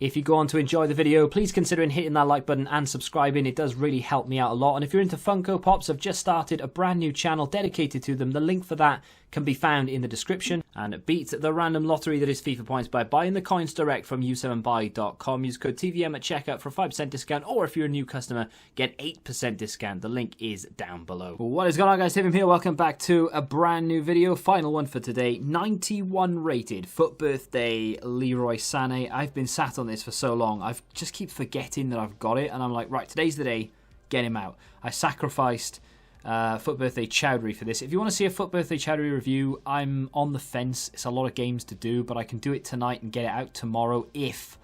If you go on to enjoy the video, please consider hitting that like button and subscribing. It does really help me out a lot. And if you're into Funko Pops, I've just started a brand new channel dedicated to them. The link for that can be found in the description. And beat the random lottery that is FIFA points by buying the coins direct from u7buy.com. Use code TVM at checkout for a 5% discount, or if you're a new customer, get 8% discount. The link is down below. What is going on, guys? Tim here. Welcome back to a brand new video. Final one for today. 91 rated FUT birthday Leroy Sane. I've been sat on this for so long. I just keep forgetting that I've got it, and I'm like, right, today's the day. Get him out. I sacrificed FUT birthday Chowdhury for this. If you want to see a FUT birthday Chowdhury review, I'm on the fence. It's a lot of games to do, but I can do it tonight and get it out tomorrow if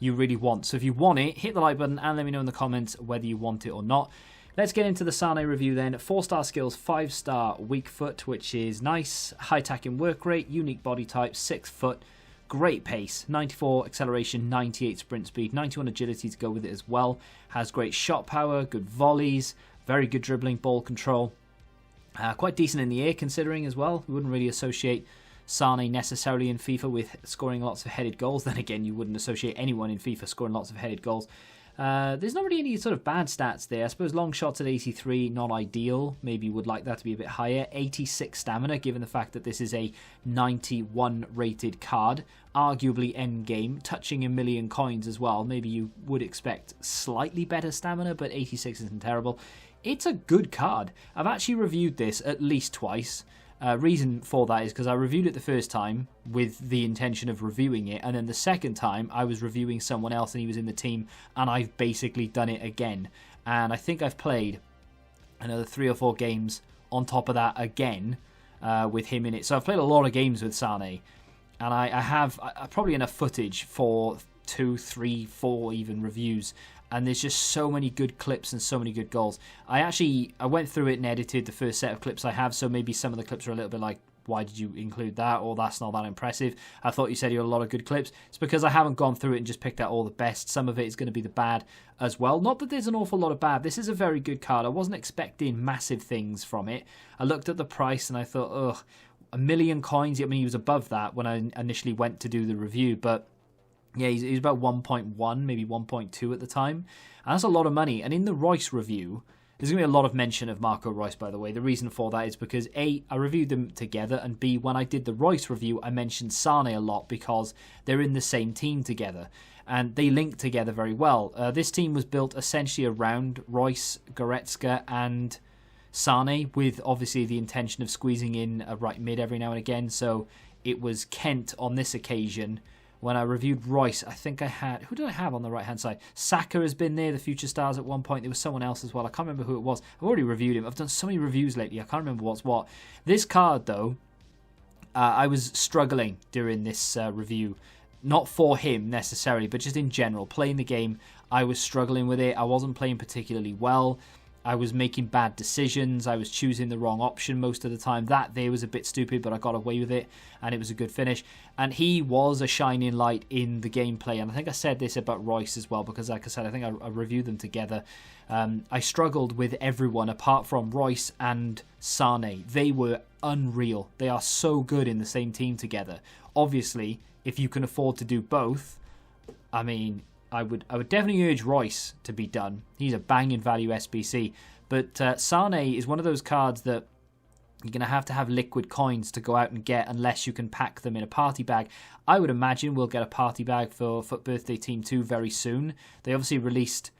you really want. So if you want it, hit the like button and let me know in the comments whether you want it or not. Let's get into the Sane review then. 4-star skills, 5-star weak foot, which is nice. High attacking work rate, unique body type, 6 foot. Great pace, 94 acceleration, 98 sprint speed, 91 agility to go with it as well. Has great shot power, good volleys, very good dribbling, ball control. Quite decent in the air considering as well. We wouldn't really associate Sane necessarily in FIFA with scoring lots of headed goals. Then again, you wouldn't associate anyone in FIFA scoring lots of headed goals. There's not really any sort of bad stats there. I suppose long shots at 83, not ideal. Maybe you would like that to be a bit higher. 86 stamina, given the fact that this is a 91 rated card. Arguably end game, touching a million coins as well. Maybe you would expect slightly better stamina, but 86 isn't terrible. It's a good card. I've actually reviewed this at least twice. Reason for that is because I reviewed it the first time with the intention of reviewing it, and then the second time I was reviewing someone else and he was in the team, and I've basically done it again. And I think I've played another 3 or 4 games on top of that again with him in it. So I've played a lot of games with Sane, and I have probably enough footage for 2, 3, 4 even reviews. And there's just so many good clips and so many good goals. I went through it and edited the first set of clips I have, so maybe some of the clips are a little bit like, why did you include that? Or that's not that impressive. I thought you said you had a lot of good clips. It's because I haven't gone through it and just picked out all the best. Some of it is going to be the bad as well. Not that there's an awful lot of bad. This is a very good card. I wasn't expecting massive things from it. I looked at the price and I thought, ugh, a million coins. I mean, he was above that when I initially went to do the review, but yeah, he's about 1.1, maybe 1.2 at the time. And that's a lot of money. And in the Royce review, there's going to be a lot of mention of Marco Reus, by the way. The reason for that is because A, I reviewed them together, and B, when I did the Royce review, I mentioned Sane a lot because they're in the same team together. And they link together very well. This team was built essentially around Reus, Goretzka, and Sane, with obviously the intention of squeezing in a right mid every now and again. So it was Kent on this occasion. When I reviewed Reus, I think I had... Who did I have on the right-hand side? Saka has been there, the Future Stars at one point. There was someone else as well. I can't remember who it was. I've already reviewed him. I've done so many reviews lately. I can't remember what's what. This card, though, I was struggling during this review. Not for him, necessarily, but just in general. Playing the game, I was struggling with it. I wasn't playing particularly well. I was making bad decisions. I was choosing the wrong option most of the time. That there was a bit stupid, but I got away with it, and it was a good finish. And he was a shining light in the gameplay. And I think I said this about Reus as well, because like I said, I think I reviewed them together. I struggled with everyone apart from Reus and Sane. They were unreal. They are so good in the same team together. Obviously, if you can afford to do both, I mean, I would definitely urge Reus to be done. He's a banging value SBC. But Sane is one of those cards that you're going to have liquid coins to go out and get unless you can pack them in a party bag. I would imagine we'll get a party bag for FUT Birthday Team 2 very soon. They obviously released...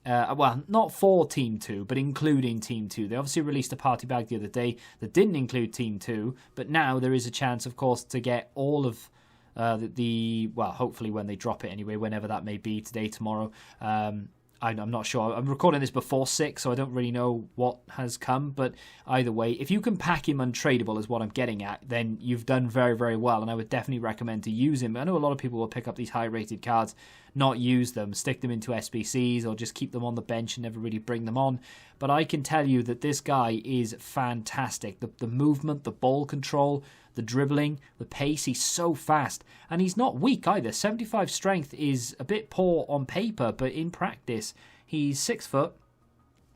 well, not for Team 2, but including Team 2. They obviously released a party bag the other day that didn't include Team 2. But now there is a chance, of course, to get all of... well, hopefully when they drop it anyway, whenever that may be, today, tomorrow. I'm not sure. I'm recording this before 6, so I don't really know what has come. But either way, if you can pack him untradeable is what I'm getting at, then you've done very, very well. And I would definitely recommend to use him. I know a lot of people will pick up these high-rated cards, not use them, stick them into SBCs, or just keep them on the bench and never really bring them on. But I can tell you that this guy is fantastic. The movement, the ball control, the dribbling, the pace, he's so fast. And he's not weak either. 75 strength is a bit poor on paper, but in practice, he's 6 foot.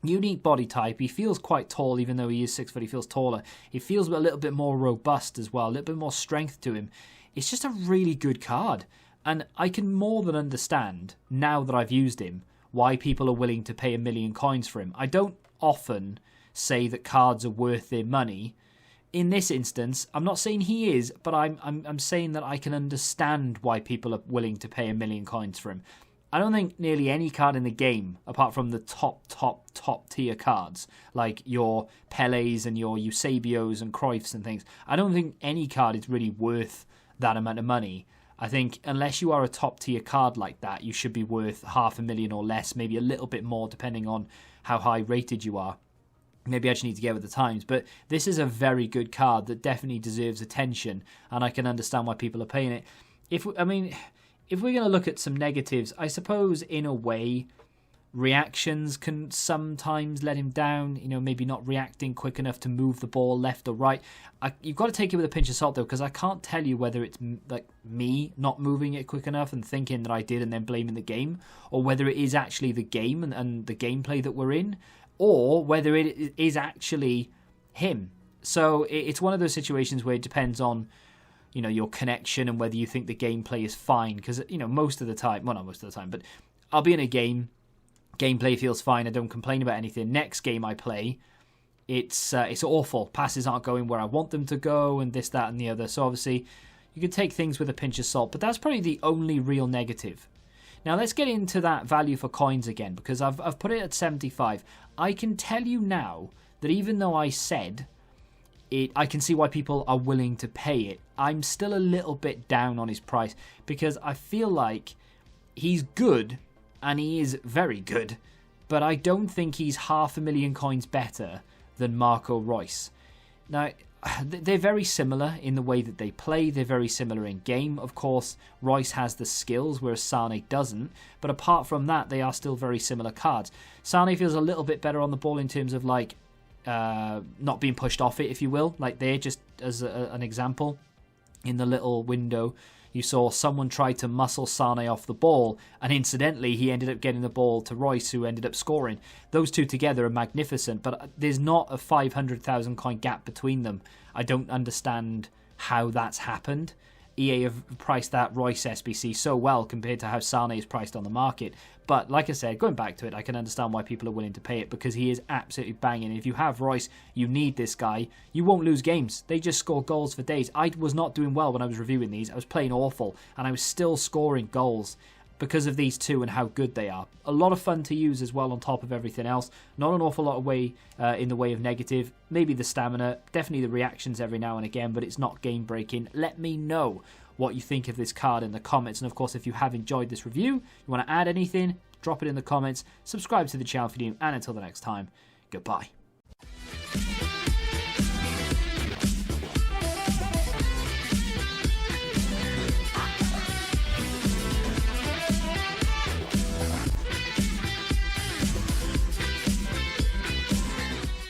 Unique body type. He feels quite tall, even though he is 6 foot. He feels taller. He feels a little bit more robust as well, a little bit more strength to him. It's just a really good card. And I can more than understand, now that I've used him, why people are willing to pay 1 million coins for him. I don't often say that cards are worth their money. In this instance, I'm not saying he is, but I'm saying that I can understand why people are willing to pay 1 million coins for him. I don't think nearly any card in the game, apart from the top tier cards, like your Pelés and your Eusebios and Cruyffs and things, I don't think any card is really worth that amount of money. I think unless you are a top tier card like that, you should be worth 500,000 or less, maybe a little bit more depending on how high rated you are. Maybe I just need to get with the times, but this is a very good card that definitely deserves attention, and I can understand why people are paying it. If we're going to look at some negatives, I suppose in a way, reactions can sometimes let him down. You know, maybe not reacting quick enough to move the ball left or right. You've got to take it with a pinch of salt though, because I can't tell you whether it's like me not moving it quick enough and thinking that I did and then blaming the game, or whether it is actually the game and the gameplay that we're in, or whether it is actually him. So it's one of those situations where it depends on, you know, your connection and whether you think the gameplay is fine. Because, you know, most of the time, well, not most of the time, but I'll be in a game, gameplay feels fine, I don't complain about anything. Next game I play, it's awful. Passes aren't going where I want them to go, and this, that, and the other. So obviously, you can take things with a pinch of salt, but that's probably the only real negative. Now let's get into that value for coins again, because I've put it at 75. I can tell you now that even though I said it, I can see why people are willing to pay it. I'm still a little bit down on his price, because I feel like he's good, and he is very good, but I don't think he's 500,000 coins better than Marco Reus. Now, they're very similar in the way that they play. They're very similar in game. Of course, Reus has the skills, whereas Sane doesn't. But apart from that, they are still very similar cards. Sane feels a little bit better on the ball in terms of like not being pushed off it, if you will. Like there, just as an example, in the little window, you saw someone try to muscle Sane off the ball, and incidentally, he ended up getting the ball to Reus, who ended up scoring. Those two together are magnificent, but there's not a 500,000 coin gap between them. I don't understand how that's happened. EA have priced that Reus SBC so well compared to how Sane is priced on the market. But like I said, going back to it, I can understand why people are willing to pay it, because he is absolutely banging. If you have Reus, you need this guy. You won't lose games. They just score goals for days. I was not doing well when I was reviewing these. I was playing awful, and I was still scoring goals because of these two and how good they are. A lot of fun to use as well on top of everything else. Not an awful lot of way in the way of negative. Maybe the stamina, definitely the reactions every now and again, but it's not game breaking. Let me know what you think of this card in the comments, and of course if you have enjoyed this review, you want to add anything, drop it in the comments, subscribe to the channel if you're new, and until the next time, goodbye.